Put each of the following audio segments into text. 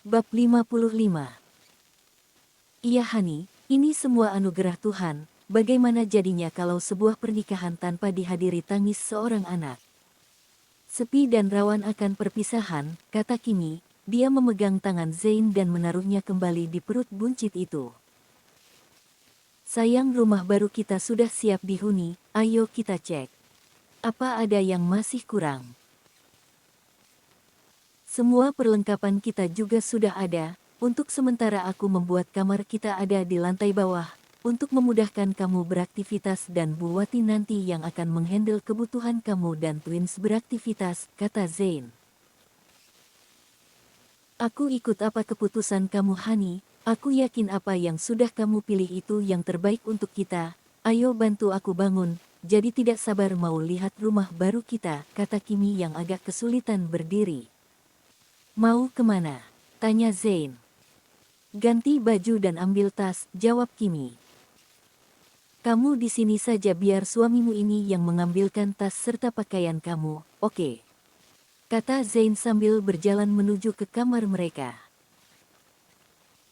Bab 55. Iya Hani, ini semua anugerah Tuhan, bagaimana jadinya kalau sebuah pernikahan tanpa dihadiri tangis seorang anak? Sepi dan rawan akan perpisahan, kata Kimi, dia memegang tangan Zain dan menaruhnya kembali di perut buncit itu. Sayang, rumah baru kita sudah siap dihuni, ayo kita cek. Apa ada yang masih kurang? Semua perlengkapan kita juga sudah ada. Untuk sementara aku membuat kamar kita ada di lantai bawah, untuk memudahkan kamu beraktivitas dan Bu Wati nanti yang akan menghandle kebutuhan kamu dan twins beraktivitas, kata Zain. Aku ikut apa keputusan kamu Hani, aku yakin apa yang sudah kamu pilih itu yang terbaik untuk kita, ayo bantu aku bangun, jadi tidak sabar mau lihat rumah baru kita, kata Kimi yang agak kesulitan berdiri. Mau kemana? Tanya Zain. Ganti baju dan ambil tas, jawab Kimi. Kamu di sini saja biar suamimu ini yang mengambilkan tas serta pakaian kamu, oke? Kata Zain sambil berjalan menuju ke kamar mereka.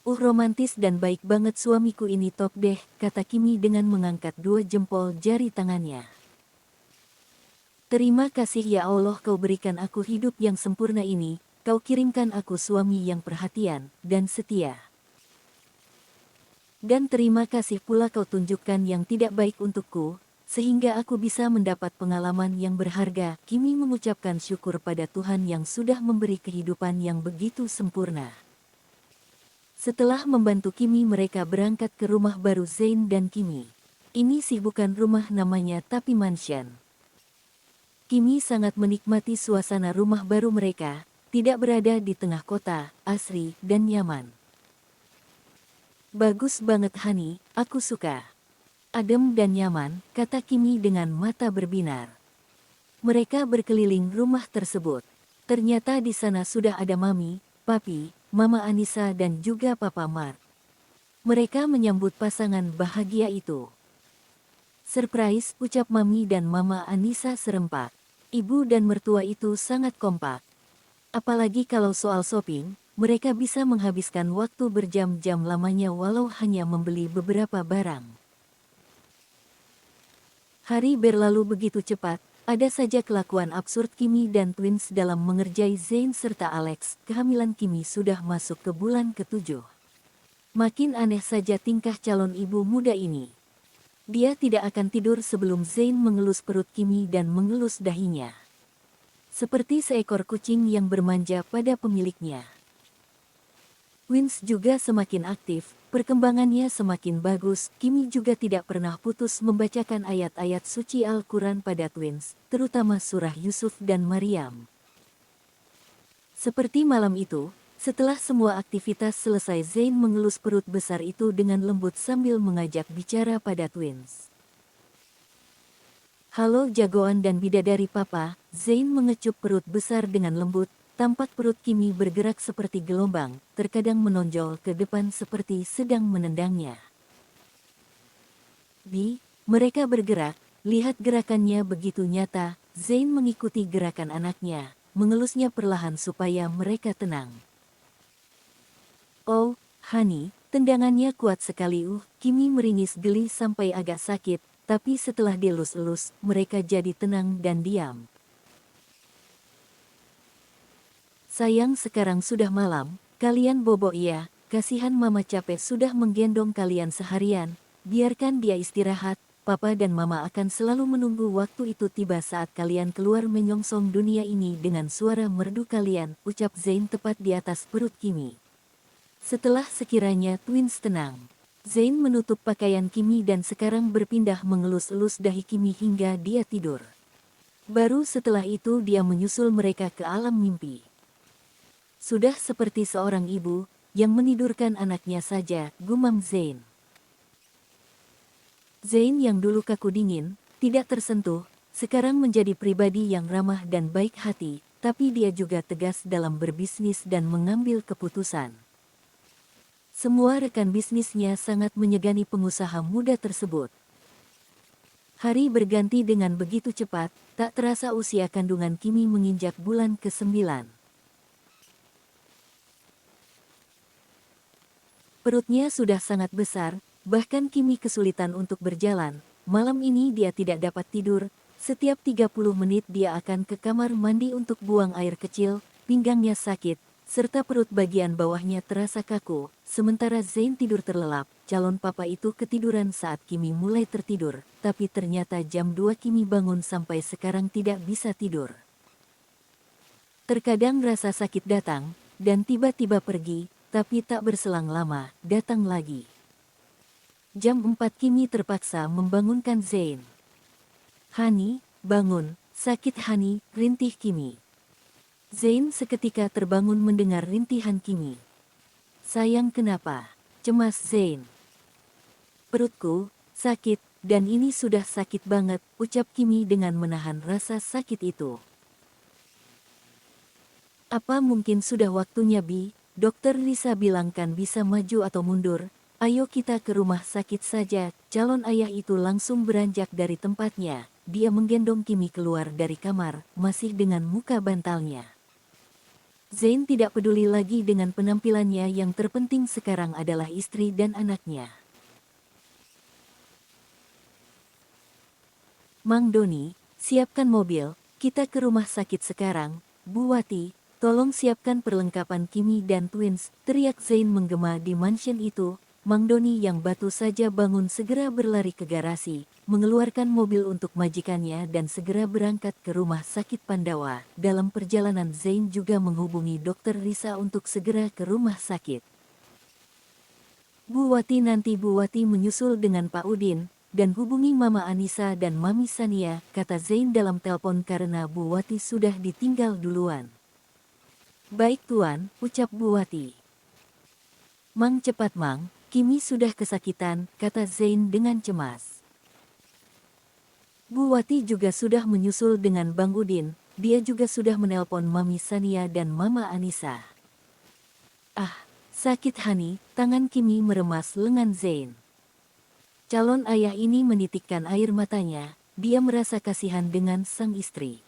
Romantis dan baik banget suamiku ini top deh, kata Kimi dengan mengangkat dua jempol jari tangannya. Terima kasih ya Allah kau berikan aku hidup yang sempurna ini, kau kirimkan aku suami yang perhatian dan setia. Dan terima kasih pula kau tunjukkan yang tidak baik untukku, sehingga aku bisa mendapat pengalaman yang berharga. Kimi mengucapkan syukur pada Tuhan yang sudah memberi kehidupan yang begitu sempurna. Setelah membantu Kimi mereka berangkat ke rumah baru Zain dan Kimi. Ini sih bukan rumah namanya tapi mansion. Kimi sangat menikmati suasana rumah baru mereka, tidak berada di tengah kota, asri dan nyaman. Bagus banget Hani, aku suka. Adem dan nyaman, kata Kimi dengan mata berbinar. Mereka berkeliling rumah tersebut. Ternyata di sana sudah ada Mami, Papi, Mama Anissa dan juga Papa Mark. Mereka menyambut pasangan bahagia itu. Surprise, ucap Mami dan Mama Anissa serempak. Ibu dan mertua itu sangat kompak. Apalagi kalau soal shopping, mereka bisa menghabiskan waktu berjam-jam lamanya walau hanya membeli beberapa barang. Hari berlalu begitu cepat, ada saja kelakuan absurd Kimi dan twins dalam mengerjai Zain serta Alex. Kehamilan Kimi sudah masuk ke bulan ke-7. Makin aneh saja tingkah calon ibu muda ini. Dia tidak akan tidur sebelum Zain mengelus perut Kimi dan mengelus dahinya. Seperti seekor kucing yang bermanja pada pemiliknya. Twins juga semakin aktif, perkembangannya semakin bagus. Kimi juga tidak pernah putus membacakan ayat-ayat suci Al-Quran pada twins, terutama surah Yusuf dan Maryam. Seperti malam itu, setelah semua aktivitas selesai Zain mengelus perut besar itu dengan lembut sambil mengajak bicara pada twins. Halo jagoan dan bidadari papa, Zain mengecup perut besar dengan lembut. Tampak perut Kimi bergerak seperti gelombang, terkadang menonjol ke depan seperti sedang menendangnya. Mereka bergerak, lihat gerakannya begitu nyata, Zain mengikuti gerakan anaknya, mengelusnya perlahan supaya mereka tenang. Oh, Hani, tendangannya kuat sekali Kimi meringis geli sampai agak sakit, tapi setelah dielus-elus, mereka jadi tenang dan diam. Sayang sekarang sudah malam, kalian bobo ya, kasihan mama capek sudah menggendong kalian seharian, biarkan dia istirahat, papa dan mama akan selalu menunggu waktu itu tiba saat kalian keluar menyongsong dunia ini dengan suara merdu kalian, ucap Zain tepat di atas perut Kimi. Setelah sekiranya twins tenang, Zain menutup pakaian Kimi dan sekarang berpindah mengelus-elus dahi Kimi hingga dia tidur. Baru setelah itu dia menyusul mereka ke alam mimpi. Sudah seperti seorang ibu, yang menidurkan anaknya saja, gumam Zain. Zain yang dulu kaku dingin, tidak tersentuh, sekarang menjadi pribadi yang ramah dan baik hati, tapi dia juga tegas dalam berbisnis dan mengambil keputusan. Semua rekan bisnisnya sangat menyegani pengusaha muda tersebut. Hari berganti dengan begitu cepat, tak terasa usia kandungan Kimi menginjak bulan ke-9. Perutnya sudah sangat besar, bahkan Kimi kesulitan untuk berjalan. Malam ini dia tidak dapat tidur. Setiap 30 menit dia akan ke kamar mandi untuk buang air kecil, pinggangnya sakit, serta perut bagian bawahnya terasa kaku. Sementara Zain tidur terlelap, calon papa itu ketiduran saat Kimi mulai tertidur. Tapi ternyata jam 2 Kimi bangun sampai sekarang tidak bisa tidur. Terkadang rasa sakit datang, dan tiba-tiba pergi, tapi tak berselang lama, datang lagi. Jam 4 Kimi terpaksa membangunkan Zain. "Hani, bangun, sakit Hani," rintih Kimi. Zain seketika terbangun mendengar rintihan Kimi. "Sayang kenapa?" cemas Zain. "Perutku, sakit, dan ini sudah sakit banget," ucap Kimi dengan menahan rasa sakit itu. "Apa mungkin sudah waktunya Bi? Dokter Lisa bilang kan bisa maju atau mundur. Ayo kita ke rumah sakit saja." Calon ayah itu langsung beranjak dari tempatnya. Dia menggendong Kimi keluar dari kamar, masih dengan muka bantalnya. Zain tidak peduli lagi dengan penampilannya, yang terpenting sekarang adalah istri dan anaknya. "Mang Doni, siapkan mobil, kita ke rumah sakit sekarang. Bu Wati, tolong siapkan perlengkapan Kimi dan Twins," teriak Zain menggema di mansion itu. Mang Doni yang batu saja bangun segera berlari ke garasi, mengeluarkan mobil untuk majikannya dan segera berangkat ke rumah sakit Pandawa. Dalam perjalanan Zain juga menghubungi Dokter Risa untuk segera ke rumah sakit. "Bu Wati, nanti Bu Wati menyusul dengan Pak Udin, dan hubungi Mama Anissa dan Mami Sania," kata Zain dalam telepon karena Bu Wati sudah ditinggal duluan. "Baik Tuan," ucap Bu Wati. "Mang, cepat Mang, Kimi sudah kesakitan," kata Zain dengan cemas. Bu Wati juga sudah menyusul dengan Bang Udin, dia juga sudah menelpon Mami Sania dan Mama Anissa. "Ah, sakit Hani," tangan Kimi meremas lengan Zain. Calon ayah ini menitikkan air matanya, dia merasa kasihan dengan sang istri.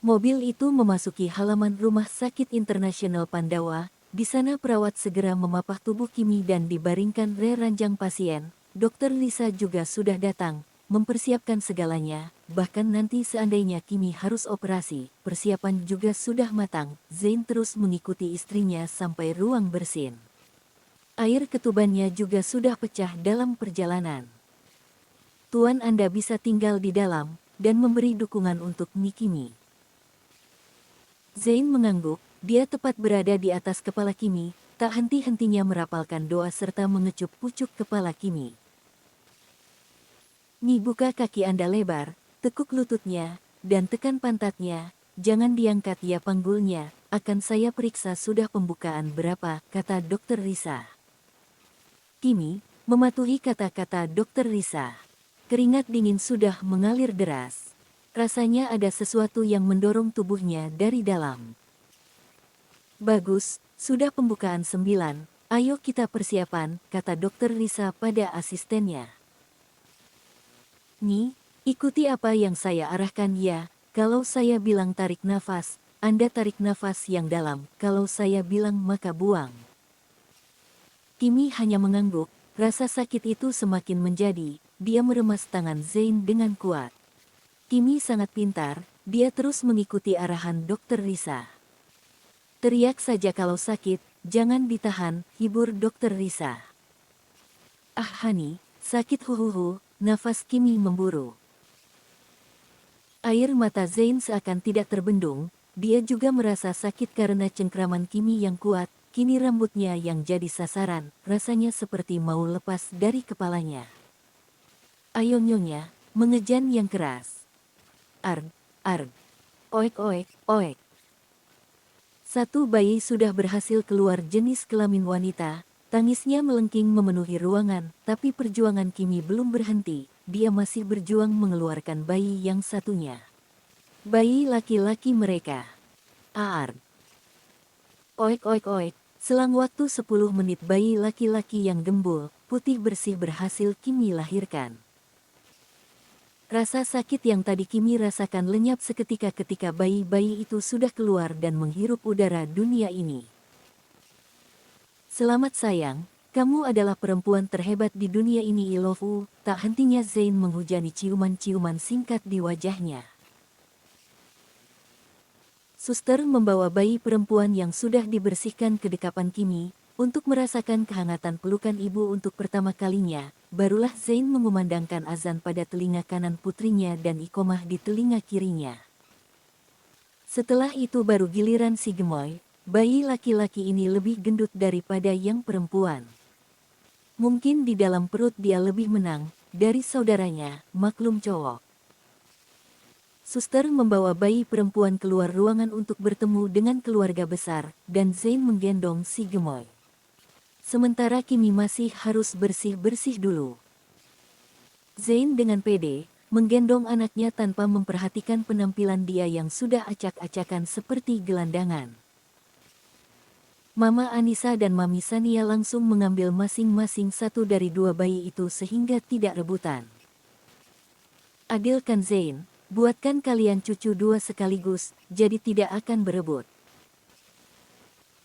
Mobil itu memasuki halaman Rumah Sakit Internasional Pandawa. Di sana perawat segera memapah tubuh Kimi dan dibaringkan ranjang pasien. Dokter Lisa juga sudah datang, mempersiapkan segalanya. Bahkan nanti seandainya Kimi harus operasi, persiapan juga sudah matang. Zain terus mengikuti istrinya sampai ruang bersin. Air ketubannya juga sudah pecah dalam perjalanan. "Tuan, Anda bisa tinggal di dalam, dan memberi dukungan untuk Kimi." Zain mengangguk. Dia tepat berada di atas kepala Kimi, tak henti-hentinya merapalkan doa serta mengecup pucuk kepala Kimi. "Ni, buka kaki Anda lebar, tekuk lututnya, dan tekan pantatnya, jangan diangkat ya panggulnya, akan saya periksa sudah pembukaan berapa," kata Dokter Risa. Kimi mematuhi kata-kata Dokter Risa. Keringat dingin sudah mengalir deras. Rasanya ada sesuatu yang mendorong tubuhnya dari dalam. "Bagus, sudah pembukaan 9, ayo kita persiapan," kata Dokter Lisa pada asistennya. "Ni, ikuti apa yang saya arahkan ya, kalau saya bilang tarik nafas, Anda tarik nafas yang dalam, kalau saya bilang maka buang." Kimi hanya mengangguk, rasa sakit itu semakin menjadi, dia meremas tangan Zain dengan kuat. Kimi sangat pintar, dia terus mengikuti arahan Dokter Risa. "Teriak saja kalau sakit, jangan ditahan," hibur Dokter Risa. "Ah Hani, sakit huhuhu," nafas Kimi memburu. Air mata Zain seakan tidak terbendung, dia juga merasa sakit karena cengkraman Kimi yang kuat, kini rambutnya yang jadi sasaran, rasanya seperti mau lepas dari kepalanya. "Ayo Nyonya, mengejan yang keras. Arg, arg, oek oek, oek." Satu bayi sudah berhasil keluar jenis kelamin wanita, tangisnya melengking memenuhi ruangan, tapi perjuangan Kimi belum berhenti, dia masih berjuang mengeluarkan bayi yang satunya. Bayi laki-laki mereka. Aar. Oek oek oek, selang waktu 10 menit bayi laki-laki yang gembul, putih bersih berhasil Kimi lahirkan. Rasa sakit yang tadi Kimi rasakan lenyap seketika ketika bayi-bayi itu sudah keluar dan menghirup udara dunia ini. Selamat sayang, kamu adalah perempuan terhebat di dunia ini. I love you. Tak hentinya Zain menghujani ciuman-ciuman singkat di wajahnya. Suster membawa bayi perempuan yang sudah dibersihkan ke dekapan Kimi, untuk merasakan kehangatan pelukan ibu untuk pertama kalinya. Barulah Zain mengumandangkan azan pada telinga kanan putrinya dan iqomah di telinga kirinya. Setelah itu baru giliran si gemoy. Bayi laki-laki ini lebih gendut daripada yang perempuan. Mungkin di dalam perut dia lebih menang dari saudaranya, maklum cowok. Suster membawa bayi perempuan keluar ruangan untuk bertemu dengan keluarga besar, dan Zain menggendong si gemoy. Sementara Kimi masih harus bersih-bersih dulu. Zain dengan pede, menggendong anaknya tanpa memperhatikan penampilan dia yang sudah acak-acakan seperti gelandangan. Mama Anissa dan Mami Sania langsung mengambil masing-masing satu dari dua bayi itu sehingga tidak rebutan. Adilkan Zain, buatkan kalian cucu dua sekaligus, jadi tidak akan berebut.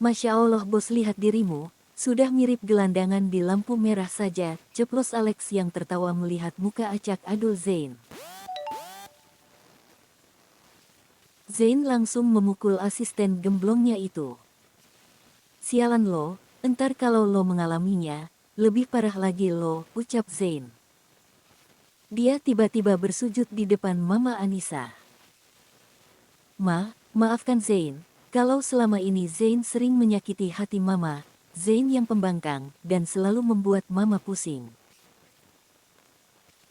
Masya Allah bos, lihat dirimu, sudah mirip gelandangan di lampu merah saja, ceplos Alex yang tertawa melihat muka acak adul Zain. Zain langsung memukul asisten gemblongnya itu. Sialan lo, entar kalau lo mengalaminya, lebih parah lagi lo, ucap Zain. Dia tiba-tiba bersujud di depan Mama Anissa. Maafkan Zain, kalau selama ini Zain sering menyakiti hati Mama, Zain yang pembangkang, dan selalu membuat Mama pusing.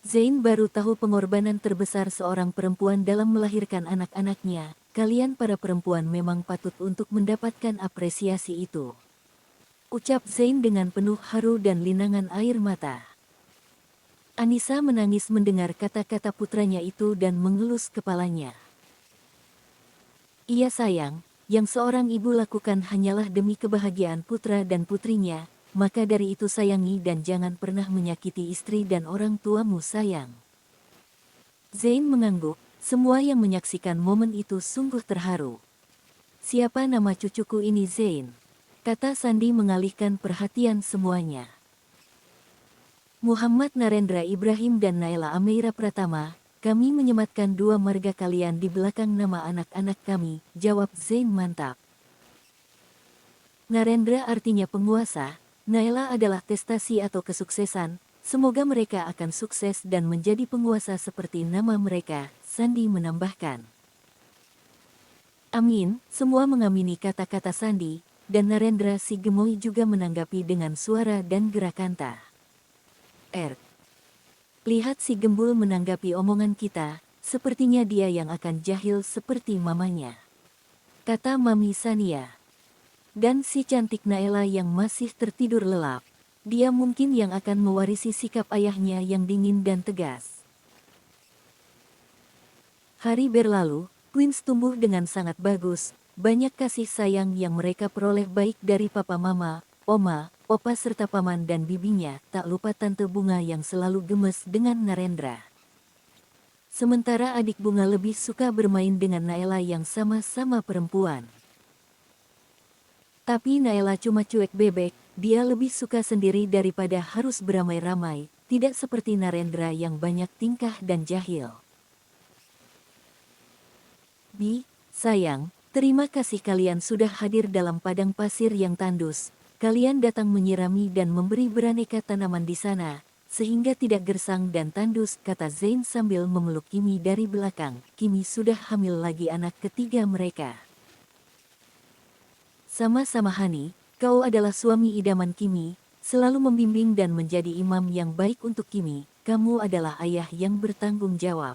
Zain baru tahu pengorbanan terbesar seorang perempuan dalam melahirkan anak-anaknya. Kalian para perempuan memang patut untuk mendapatkan apresiasi itu, ucap Zain dengan penuh haru dan linangan air mata. Anissa menangis mendengar kata-kata putranya itu dan mengelus kepalanya. Iya sayang, yang seorang ibu lakukan hanyalah demi kebahagiaan putra dan putrinya, maka dari itu sayangi dan jangan pernah menyakiti istri dan orang tuamu sayang. Zain mengangguk. Semua yang menyaksikan momen itu sungguh terharu. Siapa nama cucuku ini Zain? Kata Sandi mengalihkan perhatian semuanya. Muhammad Narendra Ibrahim dan Naila Ameira Pratama, kami menyematkan dua marga kalian di belakang nama anak-anak kami, jawab Zain mantap. Narendra artinya penguasa, Naila adalah prestasi atau kesuksesan, semoga mereka akan sukses dan menjadi penguasa seperti nama mereka, Sandi menambahkan. Amin, semua mengamini kata-kata Sandi, dan Narendra si gemoy juga menanggapi dengan suara dan gerakan ta. Lihat si gembul menanggapi omongan kita, sepertinya dia yang akan jahil seperti mamanya, kata Mami Sania. Dan si cantik Naila yang masih tertidur lelap, dia mungkin yang akan mewarisi sikap ayahnya yang dingin dan tegas. Hari berlalu, Twins tumbuh dengan sangat bagus, banyak kasih sayang yang mereka peroleh baik dari papa mama, oma, opa serta paman dan bibinya, tak lupa tante Bunga yang selalu gemes dengan Narendra. Sementara adik Bunga lebih suka bermain dengan Naila yang sama-sama perempuan. Tapi Naila cuma cuek bebek, dia lebih suka sendiri daripada harus beramai-ramai, tidak seperti Narendra yang banyak tingkah dan jahil. Sayang, terima kasih kalian sudah hadir dalam padang pasir yang tandus. Kalian datang menyirami dan memberi beraneka tanaman di sana, sehingga tidak gersang dan tandus, kata Zain sambil memeluk Kimi dari belakang. Kimi sudah hamil lagi anak ketiga mereka. Sama-sama Hani, kau adalah suami idaman Kimi, selalu membimbing dan menjadi imam yang baik untuk Kimi. Kamu adalah ayah yang bertanggung jawab.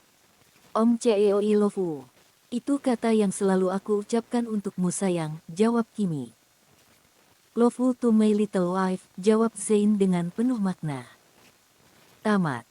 Om Ceoi love you. Itu kata yang selalu aku ucapkan untukmu sayang, jawab Kimi. Love you to my little wife, jawab Zain dengan penuh makna. Tamat.